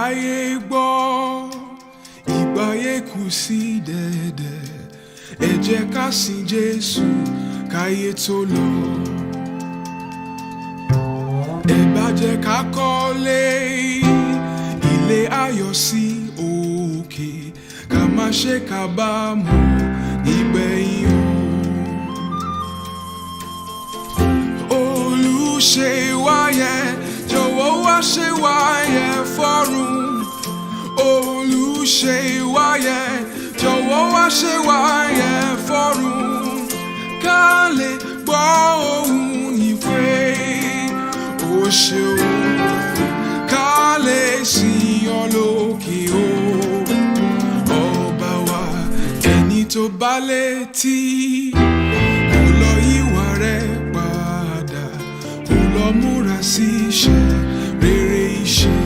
káyé gbọ́ ìgbáyé kù sí dẹ̀dẹ̀ ẹ jẹ́ ká sìn Jésù káyé tó lọ. Ẹ bá jẹ́ ká kọ́lé ilé ayọ̀ sí òkè ká má ṣe kábàámọ̀ ìgbẹ̀yìn o. Olùṣe wáyé jọ̀wọ́ wá ṣe wáyé fọ́run. Olùṣe wáyé jọ̀wọ́ wá ṣe wáyé fọ́run. Ká lè gbọ́ ohùn ìpè ó ṣeun. Ká lè sìn ọ́ lókè o. Ọba wa ẹni tó bá létí kó lọ yíwà rẹ̀ padà, kó lọ múra sí iṣẹ́ rere iṣẹ́.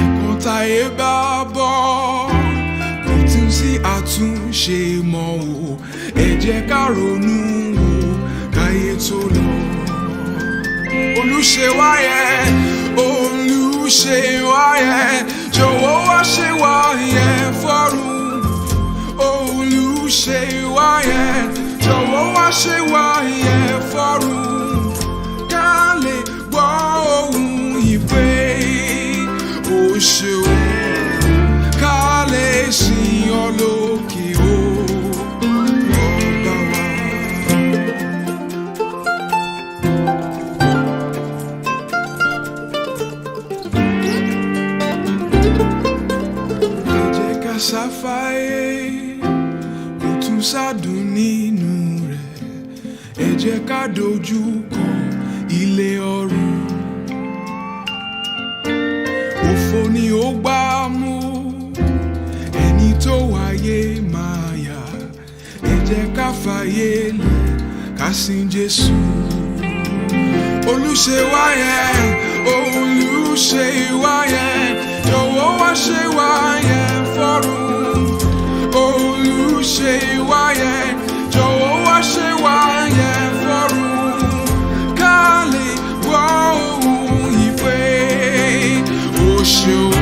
Ẹ̀kan táyé bá bọ́ kò tún sí àtúnṣe mọ́ o. Ẹ jẹ́ ká ronú o káyé tó lọ. Olùṣe wáyé, olùṣe wáyé, jọ̀wọ́ wá ṣe wáyé fọ́run. Olùṣe wáyé, jọ̀wọ́ wá ṣe wáyé fọ́run. Ká lè gbọ́ ohùn ìpè ó ṣeun. Ká lè sìn ọ́ lókè o. Ọba wa. Ẹ jẹ́ ká ṣàfàyè kò tún sádùn nínú rẹ̀. Ẹ jẹ́ ká dojú kọ ilé ọ̀run. Òfò ni ó gbá mú ẹni tó wáyé máa yà. Ẹ jẹ́ ká fàyè lẹ̀ ká sìn Jésù. Olùṣe wáyé, olùṣe wáyé, jọ̀wọ́ wá ṣe wáyé fọ́run. Olùṣe wáyé, jọ̀wọ́ wá ṣe wáyé fọ́run. Ká lè gbọ́ ohùn ìpè ó ṣeun.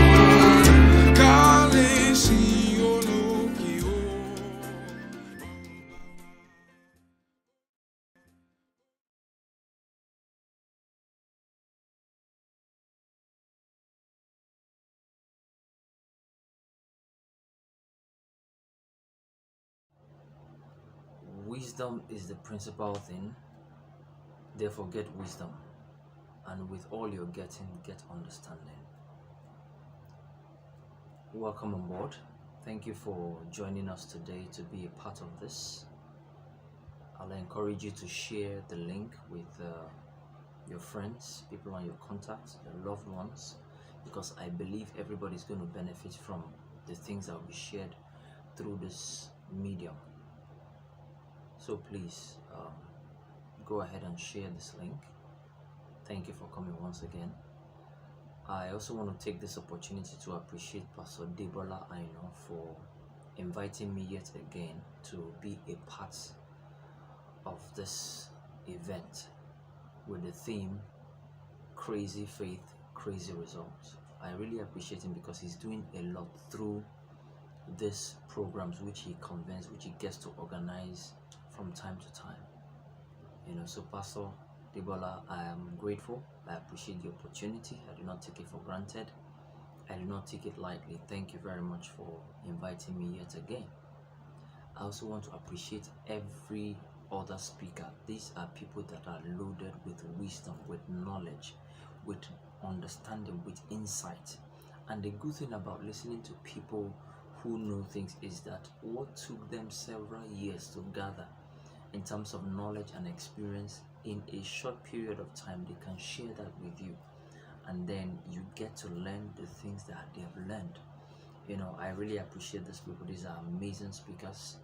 Ká lè sìn ọ́ lókè o. Wisdom is the principal thing, therefore get wisdom, and with all you're getting, get understanding. Welcome on board. Thank you for joining us today to be a part of this. I'll encourage you to share the link with your friends, people on your contacts, your loved ones, because I believe everybody's going to benefit from the things that will be shared through this medium. So please go ahead and share this link. Thank you for coming once again. I also want to take this opportunity to appreciate Pastor Deborah Aino for inviting me yet again to be a part of this event with the theme Crazy Faith, Crazy Results. I really appreciate him because he's doing a lot through these programs which he convenes, which he gets to organize from time to time. So Pastor Deborah, I am grateful. I appreciate the opportunity. I do not take it for granted. I do not take it lightly. Thank you very much for inviting me yet again. I also want to appreciate every other speaker. These are people that are loaded with wisdom, with knowledge, with understanding, with insight. And the good thing about listening to people who know things is that what took them several years to gather in terms of knowledge and experience, in a short period of time they can share that with you, and then you get to learn the things that they have learned. I really appreciate these people. These are amazing speakers.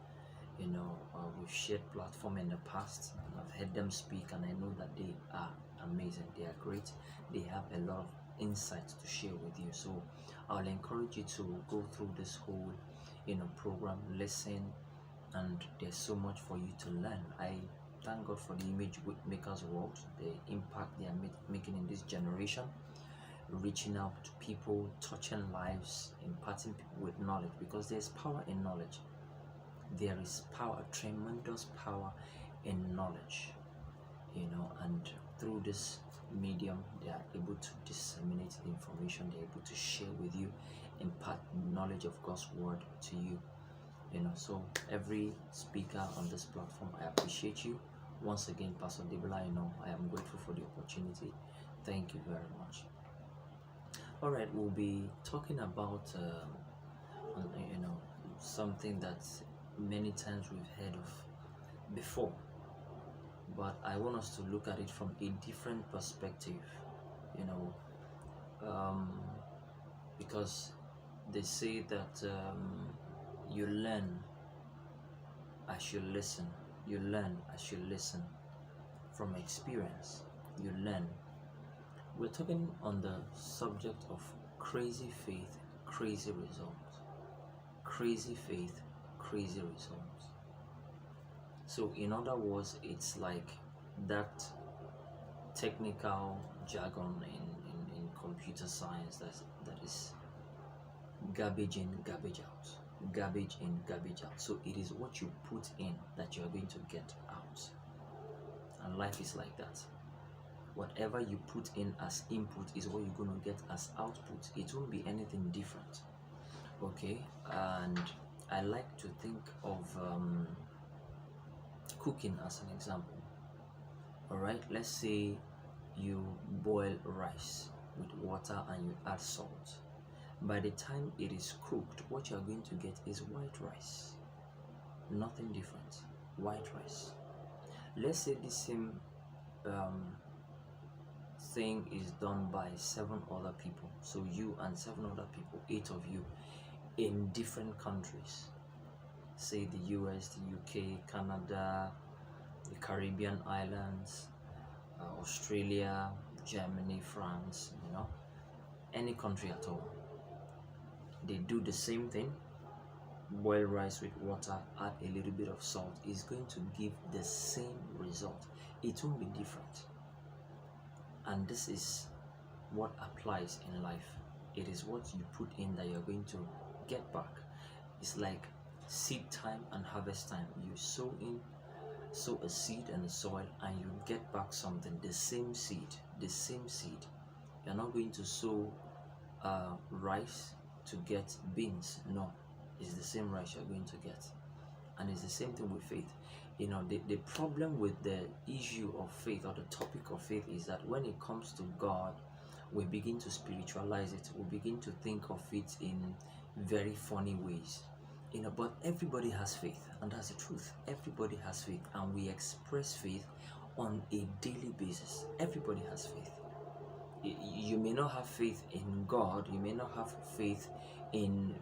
We've shared platform in the past and I've heard them speak, and I know that they are amazing. They are great. They have a lot of insights to share with you. So I'll encourage you to go through this whole program, listen, and there's so much for you to learn. I thank God for the Imagemakers world, the impact they are making in this generation. reaching out to people, touching lives, imparting people with knowledge, because there's power in knowledge. There is power, tremendous power in knowledge, and through this medium, they are able to disseminate the information, they're able to share with you, impart knowledge of God's word to you. So every speaker on this platform, I appreciate you. Once again, Pastor Debula, I am grateful for the opportunity. Thank you very much. All right, we'll be talking about something that many times we've heard of before, but I want us to look at it from a different perspective, because they say that you learn as you listen. You learn as you listen. From experience, you learn. We're talking on the subject of crazy faith, crazy results. Crazy faith, crazy results. So in other words, it's like that technical jargon in computer science that is garbage in, garbage out. Garbage in, garbage out. So it is what you put in that you're going to get out. And life is like that. Whatever you put in as input is what you're going to get as output. It won't be anything different. Okay? And I like to think of cooking as an example. Alright? Let's say you boil rice with water and you add salt. By the time it is cooked, what you're going to get is white rice. Nothing different. White rice. Let's say the same thing is done by 7 other people. So you and 7 other people, 8 of you, in different countries. Say the US, the UK, Canada, the Caribbean islands, Australia, Germany, France, any country at all. They do the same thing. Boil rice with water, add a little bit of salt, is going to give the same result. It won't be different. And this is what applies in life. It is what you put in that you're going to get back. It's like seed time and harvest time. You sow a seed in the soil and you get back something. The same seed. You're not going to sow rice to get beans. No, it's the same rice you're going to get. And it's the same thing with faith. The problem with the issue of faith, or the topic of faith, is that when it comes to God, we begin to spiritualize it. We begin to think of it in very funny ways. But everybody has faith, and that's the truth. Everybody has faith, and we express faith on a daily basis. Everybody has faith. You may not have faith in God, you may not have faith in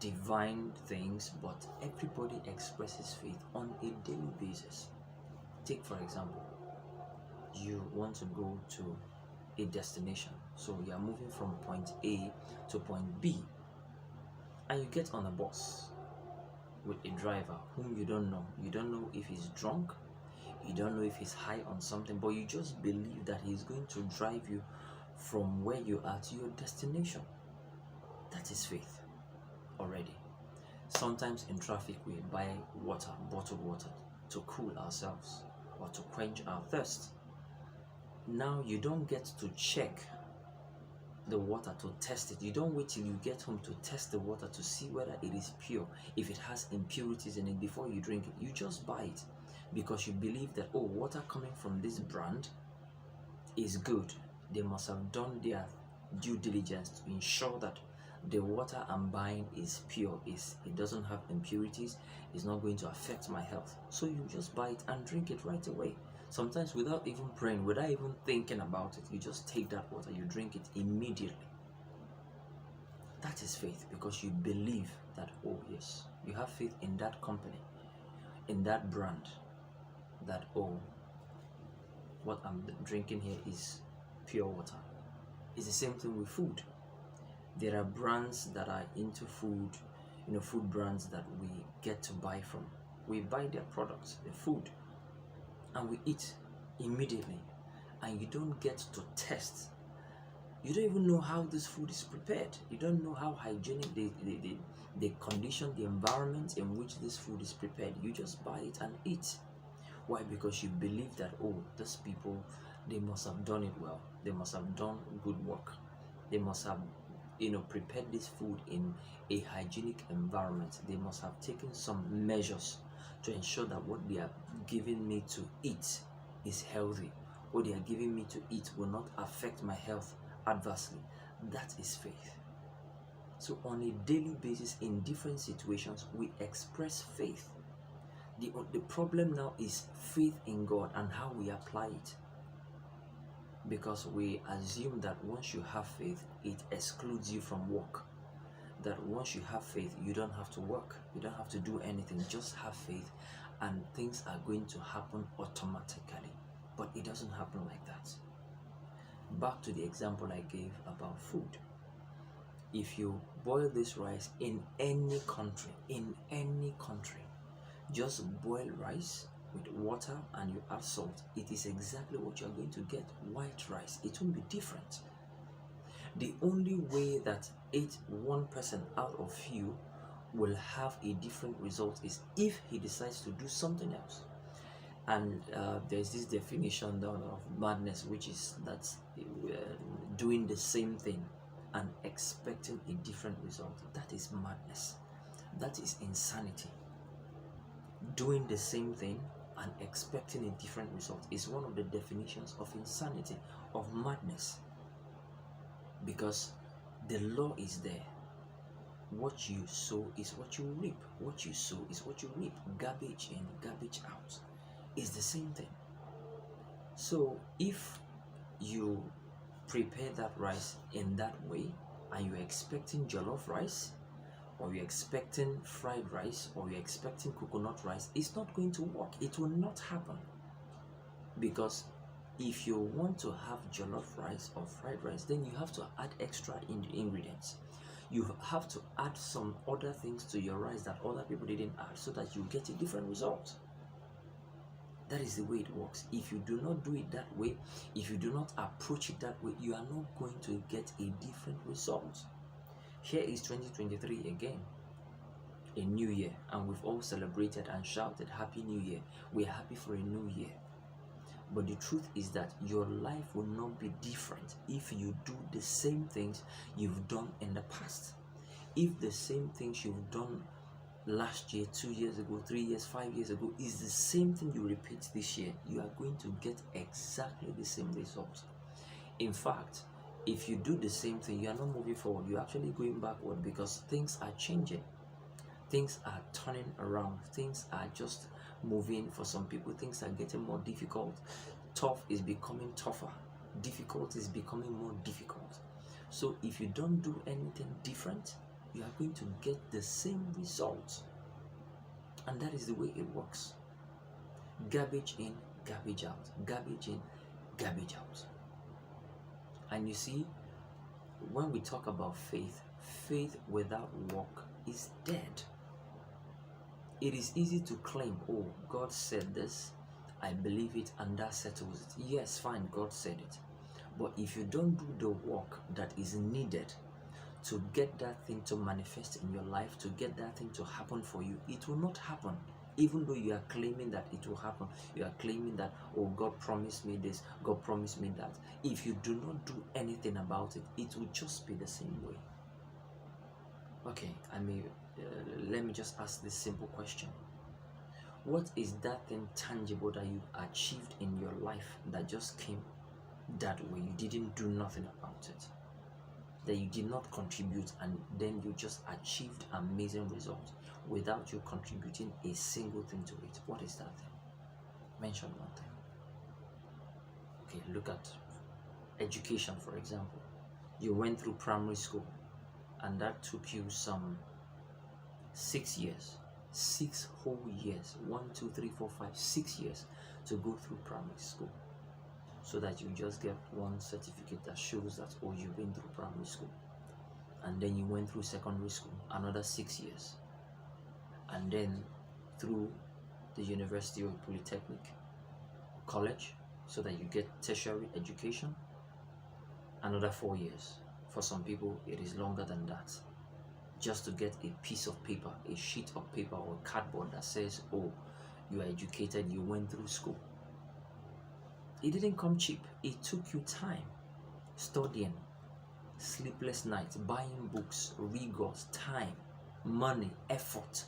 divine things, but everybody expresses faith on a daily basis. Take, for example, you want to go to a destination. So you are moving from point A to point B, and you get on a bus with a driver whom you don't know. You don't know if he's drunk, you don't know if he's high on something, but you just believe that he's going to drive you from where you are to your destination. That is faith already. Sometimes in traffic we buy water, bottled water, to cool ourselves or to quench our thirst. Now you don't get to check the water, to test it. You don't wait till you get home to test the water to see whether it is pure, if it has impurities in it, before you drink it. You just buy it because you believe that, water coming from this brand is good. They must have done their due diligence to ensure that the water I'm buying is pure, it doesn't have impurities, it's not going to affect my health. So you just buy it and drink it right away. Sometimes without even praying, without even thinking about it, you just take that water, you drink it immediately. That is faith, because you believe that, yes, you have faith in that company, in that brand, that, what I'm drinking here is pure water. It's the same thing with food. There are brands that are into food, food brands that we get to buy from. We buy their products, their food, and we eat immediately. And you don't get to test. You don't even know how this food is prepared. You don't know how hygienic they condition the environment in which this food is prepared. You just buy it and eat. Why? Because you believe that, oh, these people, they must have done it well. They must have done good work. They must have, prepared this food in a hygienic environment. They must have taken some measures to ensure that what they are giving me to eat is healthy. What they are giving me to eat will not affect my health adversely. That is faith. So on a daily basis, in different situations, we express faith. The problem now is faith in God and how we apply it. Because we assume that once you have faith, it excludes you from work. That once you have faith, you don't have to work. You don't have to do anything. Just have faith and things are going to happen automatically. But it doesn't happen like that. Back to the example I gave about food. If you boil this rice in any country, just boil rice with water and you add salt, it is exactly what you're going to get, white rice. It won't be different. The only way that one person out of you will have a different result is if he decides to do something else. And there's this definition down of madness, which is that doing the same thing and expecting a different result. That is madness. That is insanity. Doing the same thing and expecting a different result is one of the definitions of insanity, of madness. Because the law is there. What you sow is what you reap. What you sow is what you reap. Garbage in, garbage out. It's the same thing. So if you prepare that rice in that way and you're expecting jollof rice, or you're expecting fried rice, or you're expecting coconut rice, it's not going to work. It will not happen. Because if you want to have jollof rice or fried rice, then you have to add extra ingredients. You have to add some other things to your rice that other people didn't add so that you get a different result. That is the way it works. If you do not do it that way, if you do not approach it that way, you are not going to get a different result. Here is 2023 again, a new year, and we've all celebrated and shouted Happy New Year. We're happy for a new year. But the truth is that your life will not be different if you do the same things you've done in the past. If the same things you've done last year, 2 years ago, 3 years, 5 years ago is the same thing you repeat this year, you are going to get exactly the same results. In fact, if you do the same thing, you are not moving forward, you're actually going backward, because things are changing. Things are turning around. Things are just moving. For some people, things are getting more difficult. Tough is becoming tougher. Difficult is becoming more difficult. So if you don't do anything different, you are going to get the same result. And that is the way it works. Garbage in, garbage out. Garbage in, garbage out. And you see, when we talk about faith, faith without work is dead. It is easy to claim, oh, God said this, I believe it, and that settles it. Yes, fine, God said it. But if you don't do the work that is needed to get that thing to manifest in your life, to get that thing to happen for you, it will not happen. Even though you are claiming that it will happen, you are claiming that, oh, God promised me this, God promised me that. If you do not do anything about it, it will just be the same way. Okay, let me just ask this simple question. What is that thing tangible that you achieved in your life that just came that way? You didn't do nothing about it, that you did not contribute, and then you just achieved amazing results without you contributing a single thing to it. What is that thing? Mention one thing. Okay, look at education, for example. You went through primary school and that took you some 6 years, 6 whole years, 1, 2, 3, 4, 5, 6 years to go through primary school, so that you just get one certificate that shows that, oh, you've been through primary school. And then you went through secondary school, another 6 years, and then through the university or polytechnic college, so that you get tertiary education. another 4 years. For some people, it is longer than that. Just to get a piece of paper, a sheet of paper or cardboard that says, oh, you are educated, you went through school. It didn't come cheap. It took you time, studying, sleepless nights, buying books, rigors, time, money, effort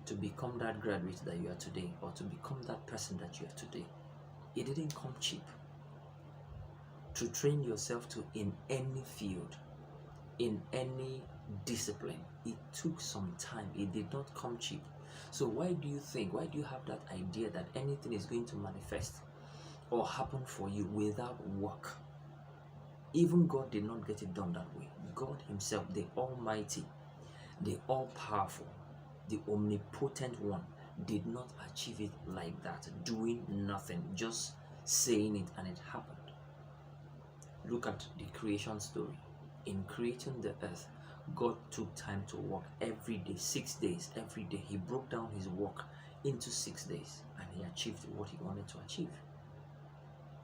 to become that graduate that you are today, or to become that person that you are today. It didn't come cheap. To train yourself to in any field, in any discipline, it took some time. It did not come cheap. So why do you have that idea that anything is going to manifest or happen for you without work? Even God did not get it done that way. God himself, the Almighty, the all-powerful, the omnipotent one, did not achieve it like that, doing nothing, just saying it and it happened. Look at the creation story. In creating the earth, God took time to work every day, 6 days, every day. He broke down his work into 6 days and he achieved what he wanted to achieve.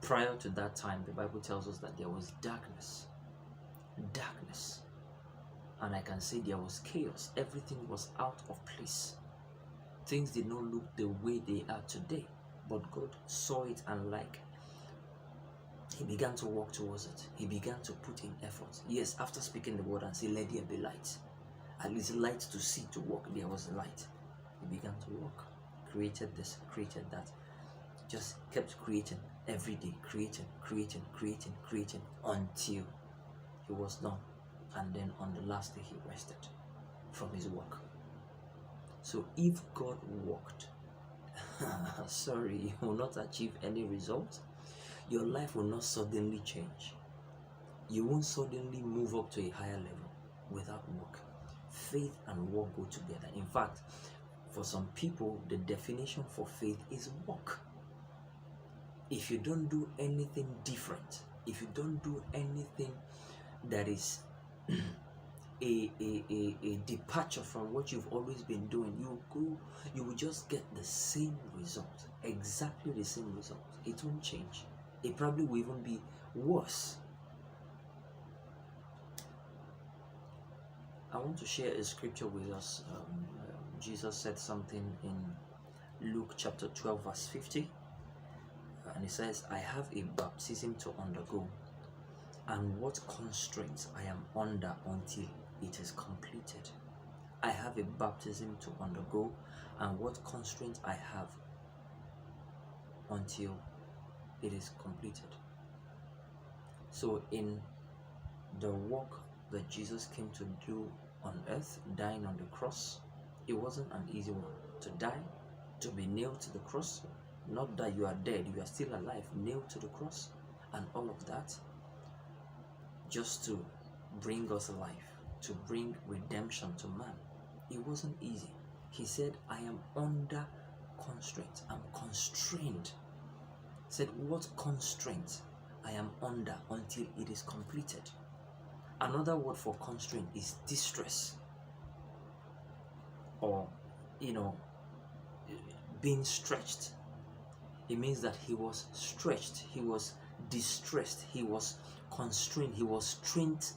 Prior to that time, the Bible tells us that there was darkness. Darkness. And I can say there was chaos. Everything was out of place. Things did not look the way they are today. But God saw it and he began to walk towards it. He began to put in effort. Yes, after speaking the word and say, let there be light. At least light to see, to walk. There was light. He began to walk. Created this, created that. Just kept creating every day. Creating until he was done. And then on the last day he rested from his work. So if God worked, sorry, you will not achieve any result. Your life will not suddenly change. You won't suddenly move up to a higher level without work. Faith and work go together. In fact, for some people, the definition for faith is work. If you don't do anything different, if you don't do anything that is a departure from what you've always been doing, you will just get the same result, exactly the same result. It won't change. It probably will even be worse. I want to share a scripture with us. Jesus said something in Luke chapter 12 verse 50, and he says, I have a baptism to undergo, and what constraints I am under until it is completed. I have a baptism to undergo, and what constraints I have until it is completed. So in the work that Jesus came to do on earth, dying on the cross, it wasn't an easy one. To die, to be nailed to the cross, not that you are dead, you are still alive, nailed to the cross, and all of that, just to bring us life, to bring redemption to man. It wasn't easy. He said, I am under constraint. I'm constrained. He said, what constraint I am under until it is completed. Another word for constraint is distress, or being stretched. It means that he was stretched, he was distressed, he was constrained, he was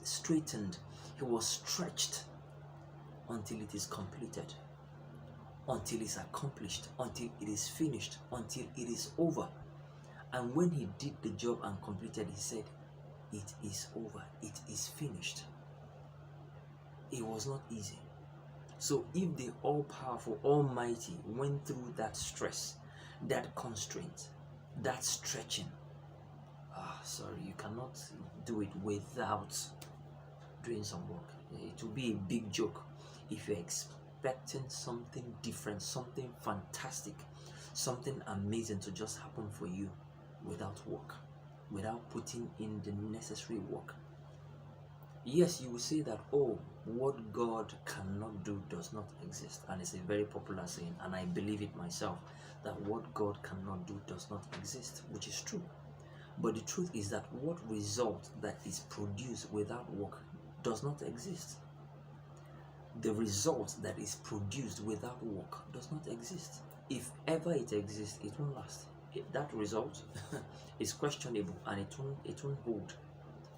straightened, he was stretched until it is completed, until it is accomplished, until it is finished, until it is over. And when he did the job and completed, he said, it is over, it is finished. It was not easy. So if the all-powerful Almighty went through that stress, that constraint, that stretching, you cannot do it without doing some work. It will be a big joke if you're expecting something different, something fantastic, something amazing to just happen for you without work, without putting in the necessary work. Yes, you will say that, oh, what God cannot do does not exist. And it's a very popular saying, and I believe it myself, that what God cannot do does not exist, which is true. But the truth is that what result that is produced without work does not exist. The result that is produced without work does not exist. If ever it exists, it won't last. That result is questionable and it won't hold.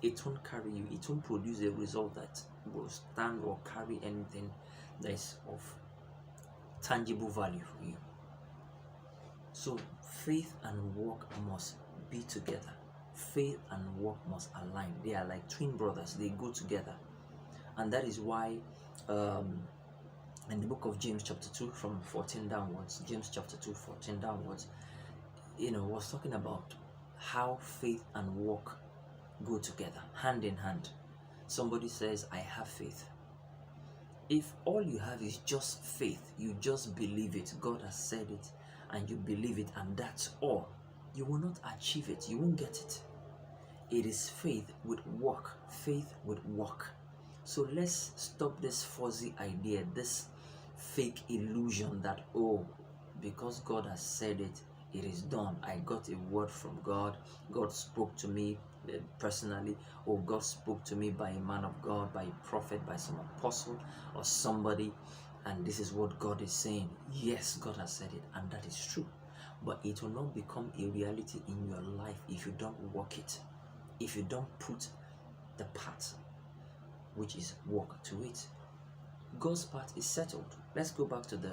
it won't carry you, it won't produce a result that will stand or carry anything that is of tangible value for you. So faith and work must be together. Faith and work must align. They are like twin brothers, they go together. And that is why in the book of James chapter 2 from 14 downwards, James chapter 2 14 downwards, was talking about how faith and work go together, hand in hand. Somebody says, I have faith. If all you have is just faith, you just believe it, God has said it, and you believe it, and that's all, you will not achieve it, you won't get it. It is faith with work, faith with work. So let's stop this fuzzy idea, this fake illusion that, oh, because God has said it, it is done. I got a word from God. God spoke to me personally, or God spoke to me by a man of God, by a prophet, by some apostle or somebody, and this is what God is saying. Yes, God has said it, and that is true. But it will not become a reality in your life if you don't work it, if you don't put the part, which is work, to it. God's part is settled. Let's go back to the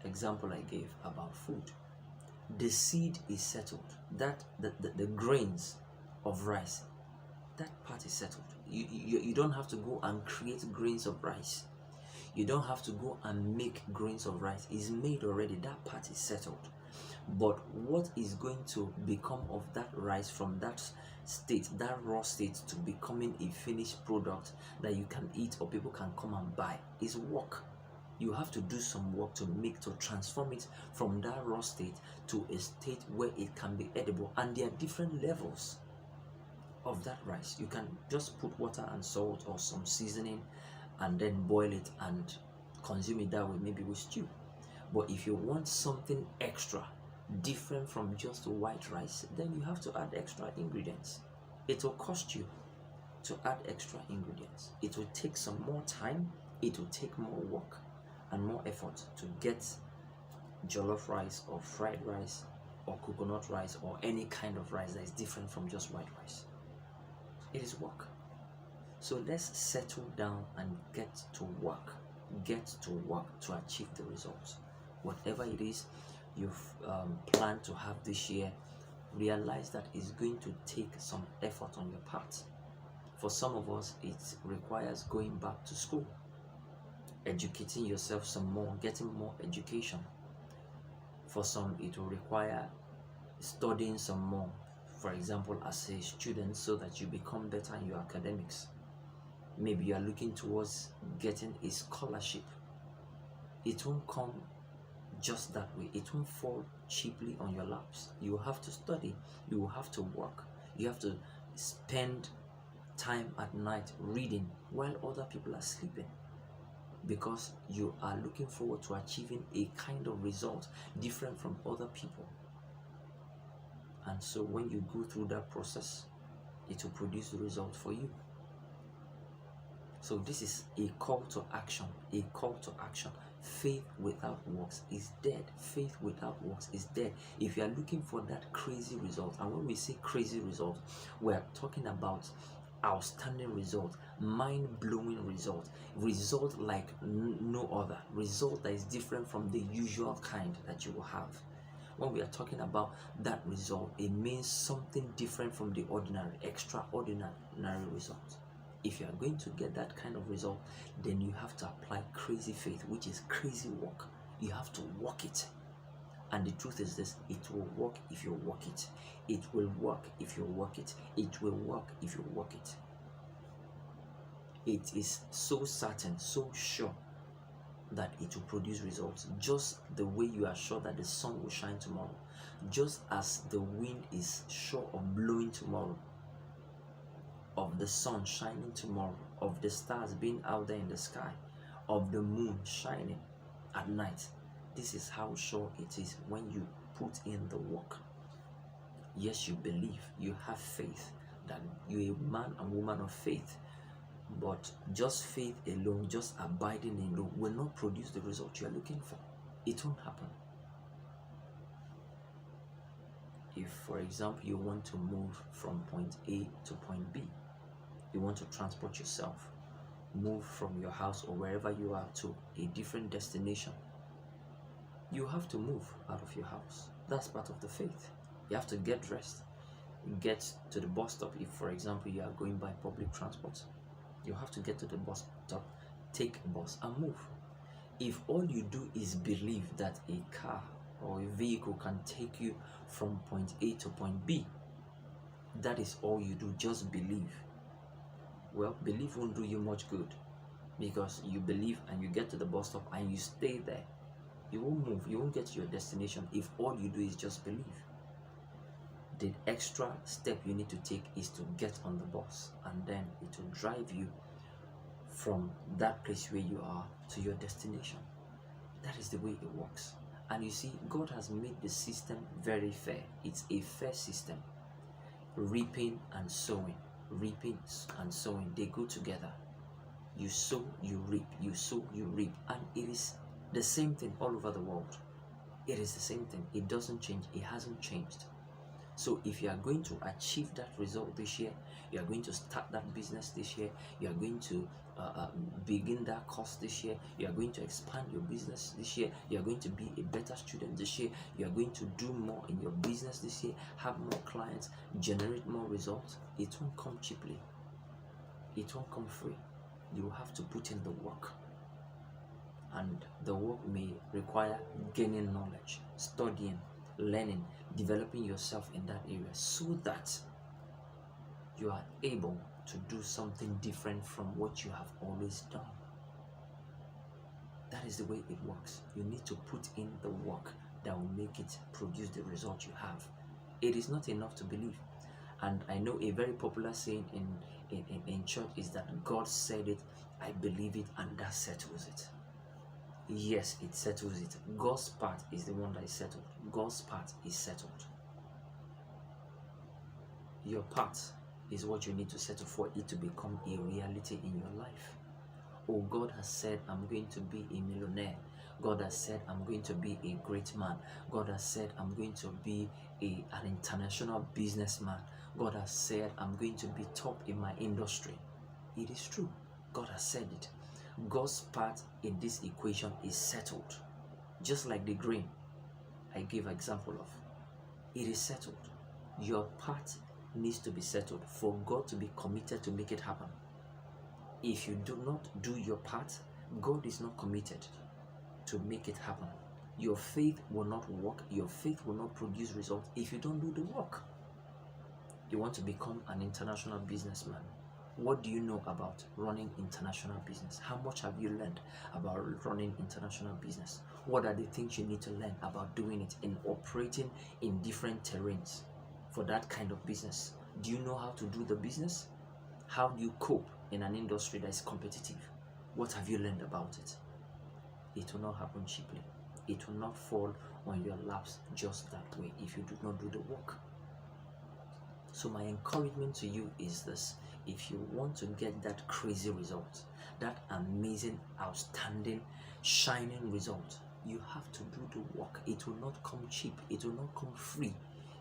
example I gave about food. The seed is settled. That the grains of rice, that part is settled. You don't have to go and create grains of rice. You don't have to go and make grains of rice. It's made already. That part is settled. But what is going to become of that rice from that state, that raw state, to becoming a finished product that you can eat or people can come and buy, is work. You have to do some work to transform it from that raw state to a state where it can be edible. And there are different levels of that rice. You can just put water and salt or some seasoning and then boil it and consume it that way, maybe with stew. But if you want something extra, different from just white rice, then you have to add extra ingredients. It will cost you to add extra ingredients. It will take some more time. It will take more work and more effort to get jollof rice or fried rice or coconut rice or any kind of rice that is different from just white rice. It is work. So let's settle down and get to work. Get to work to achieve the results. Whatever it is you've planned to have this year, realize that it's going to take some effort on your part. For some of us, it requires going back to school, educating yourself some more, getting more education. For some, it will require studying some more, for example, as a student, so that you become better in your academics. Maybe you are looking towards getting a scholarship. It won't come just that way. It won't fall cheaply on your laps. You will have to study. You will have to work. You have to spend time at night reading while other people are sleeping, because you are looking forward to achieving a kind of result different from other people. And so when you go through that process, it will produce the result for you. So this is a call to action, a call to action. Faith without works is dead. Faith without works is dead. If you are looking for that crazy result, and when we say crazy result, we are talking about outstanding result, mind-blowing result, result like no other, result that is different from the usual kind that you will have. When we are talking about that result, it means something different from the ordinary, extraordinary result. If you are going to get that kind of result, then you have to apply crazy faith, which is crazy work. You have to work it. And the truth is this: it will work if you work it. It will work if you work it. It will work if you work it. It is so certain, so sure that it will produce results, just the way you are sure that the sun will shine tomorrow, just as the wind is sure of blowing tomorrow, of the sun shining tomorrow, of the stars being out there in the sky, of the moon shining at night. This is how sure it is when you put in the work. Yes, you believe, you have faith, that you're a man and woman of faith, but just faith alone, just abiding alone, will not produce the result you are looking for. It won't happen. If, for example, you want to move from point A to point B, You want to transport yourself, move from your house or wherever you are to a different destination. You have to move out of your house. That's part of the faith. You have to get dressed, get to the bus stop. If, for example, you are going by public transport, you have to get to the bus stop, take a bus, and move. If all you do is believe that a car or a vehicle can take you from point A to point B, that is all you do, just believe. Well, belief won't do you much good, because you believe and you get to the bus stop and you stay there. You won't move, you won't get to your destination if all you do is just believe. The extra step you need to take is to get on the bus, and then it will drive you from that place where you are to your destination. That is the way it works. And you see, God has made the system very fair. It's a fair system. Reaping and sowing. Reaping and sowing, they go together. You sow, you reap. You sow, you reap. And it is the same thing all over the world. It is the same thing. It doesn't change. It hasn't changed. So if you are going to achieve that result this year, you are going to start that business this year, you are going to begin that course this year, you are going to expand your business this year, you are going to be a better student this year, you are going to do more in your business this year, have more clients, generate more results, it won't come cheaply. It won't come free. You have to put in the work. And the work may require gaining knowledge, studying, learning, developing yourself in that area, so that you are able to do something different from what you have always done. That is the way it works. You need to put in the work that will make it produce the result you have. It is not enough to believe. And I know a very popular saying in church is that God said it, I believe it, and that settles it. Yes, it settles it. God's part is the one that is settled. God's part is settled. Your part is what you need to settle for it to become a reality in your life. Oh, God has said, I'm going to be a millionaire. God has said, I'm going to be a great man. God has said, I'm going to be an international businessman. God has said, I'm going to be top in my industry. It is true. God has said it. God's part in this equation is settled. Just like the grain I gave an example of. It is settled. Your part needs to be settled for God to be committed to make it happen. If you do not do your part, God is not committed to make it happen. Your faith will not work. Your faith will not produce results if you don't do the work. You want to become an international businessman. What do you know about running international business? How much have you learned about running international business? What are the things you need to learn about doing it in operating in different terrains for that kind of business? Do you know how to do the business? How do you cope in an industry that is competitive? What have you learned about it? It will not happen cheaply. It will not fall on your laps just that way if you do not do the work. So my encouragement to you is this. If you want to get that crazy result, that amazing, outstanding, shining result, you have to do the work. It will not come cheap. It will not come free.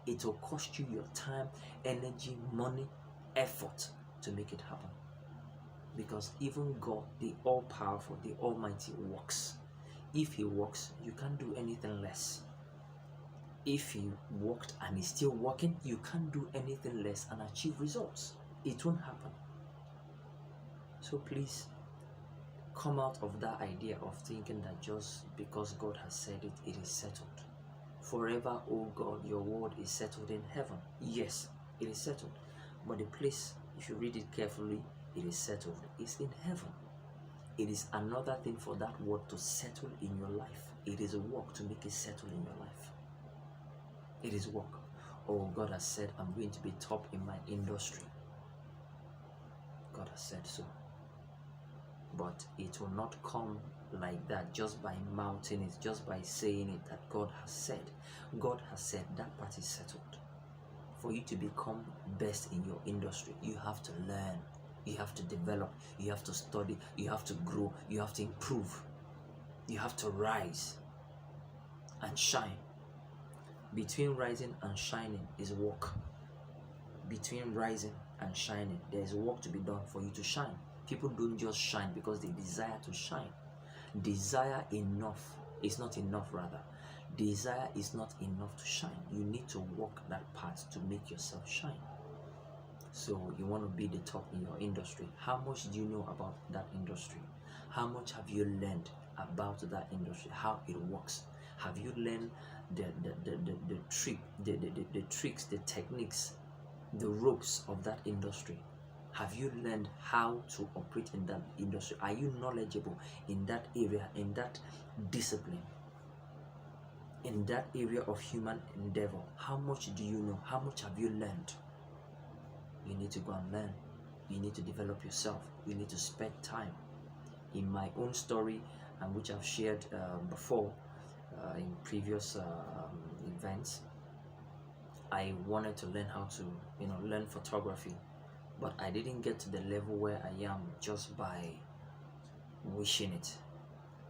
It will cost you your time, energy, money, effort to make it happen. Because even God, the all-powerful, the Almighty, works. If He works, you can't do anything less. If He worked and is still working, you can't do anything less and achieve results. It won't happen. So please, come out of that idea of thinking that just because God has said it, it is settled. Forever, oh God, your word is settled in heaven. Yes, it is settled. But the place, if you read it carefully, it is settled. It's in heaven. It is another thing for that word to settle in your life. It is a work to make it settle in your life. It is work. Oh, God has said, I'm going to be top in my industry. God has said so. But it will not come like that just by mouthing it, just by saying it that God has said. God has said that part is settled. For you to become best in your industry, you have to learn, you have to develop, you have to study, you have to grow, you have to improve, you have to rise and shine. Between rising and shining is work. Between rising and shining. There's work to be done for you to shine. People don't just shine because they desire to shine. Desire enough is not enough, rather. Desire is not enough to shine. You need to walk that path to make yourself shine. So you want to be the top in your industry. How much do you know about that industry? How much have you learned about that industry, how it works? Have you learned the tricks, the techniques, the ropes of that industry? Have you learned how to operate in that industry? Are you knowledgeable in that area, in that discipline, in that area of human endeavor? How much do you know? How much have you learned? You need to go and learn. You need to develop yourself. You need to spend time. In my own story, and which I've shared before in previous events, I wanted to learn how to, learn photography, but I didn't get to the level where I am just by wishing it.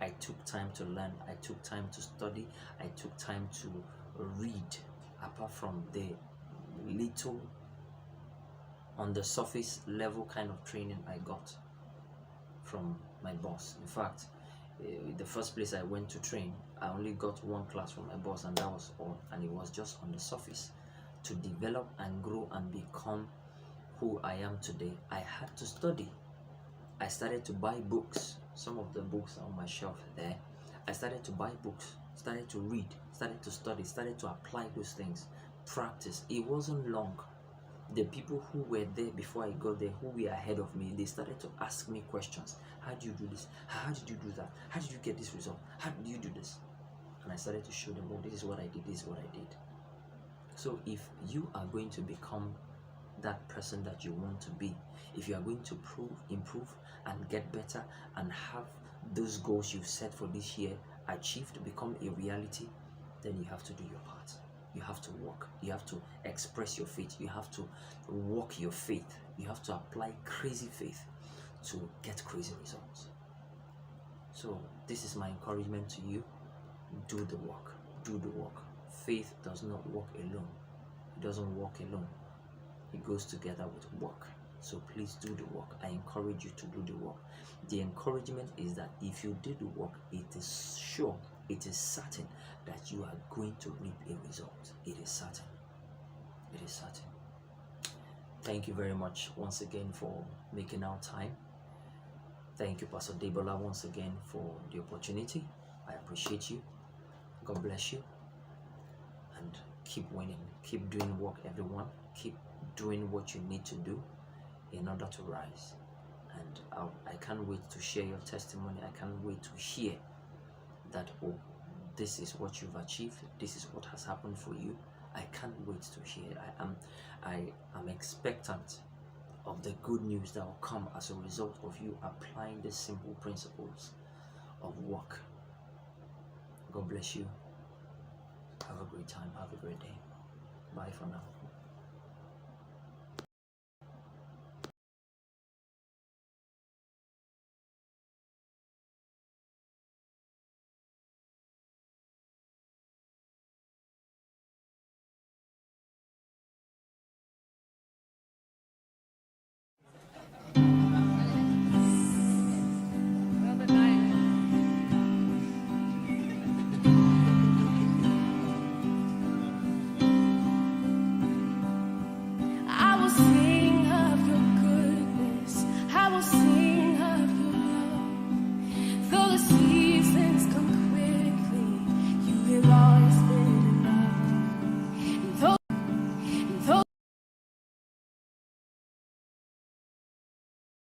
I took time to learn. I took time to study. I took time to read. Apart from the little on the surface level kind of training I got from my boss. In fact, the first place I went to train, I only got one class from my boss, and that was all. And it was just on the surface. To develop and grow and become who I am today, I had to study. I started to buy books. Some of the books are on my shelf there. I started to buy books, started to read, started to study, started to apply those things, practice. It wasn't long. The people who were there before I got there, who were ahead of me, they started to ask me questions. How do you do this? How did you do that? How did you get this result? How did you do this? And I started to show them, oh, this is what I did, this is what I did. So if you are going to become that person that you want to be, if you are going to improve and get better and have those goals you've set for this year achieved to become a reality, then you have to do your part. You have to walk. You have to express your faith. You have to walk your faith. You have to apply crazy faith to get crazy results. So this is my encouragement to you. Do the work. Do the work. Faith does not walk alone. It doesn't walk alone. It goes together with work. So please do the work. I encourage you to do the work. The encouragement is that if you do the work, it is sure, it is certain that you are going to reap a result. It is certain. It is certain. Thank you very much once again for making our time. Thank you, Pastor Debola, once again for the opportunity. I appreciate you. God bless you. And keep winning. Keep doing work, everyone. Keep doing what you need to do in order to rise. And I can't wait to share your testimony. I can't wait to hear that, oh, this is what you've achieved. This is what has happened for you. I can't wait to hear. I am expectant of the good news that will come as a result of you applying the simple principles of work. God bless you. Have a great time. Have a great day. Bye for now.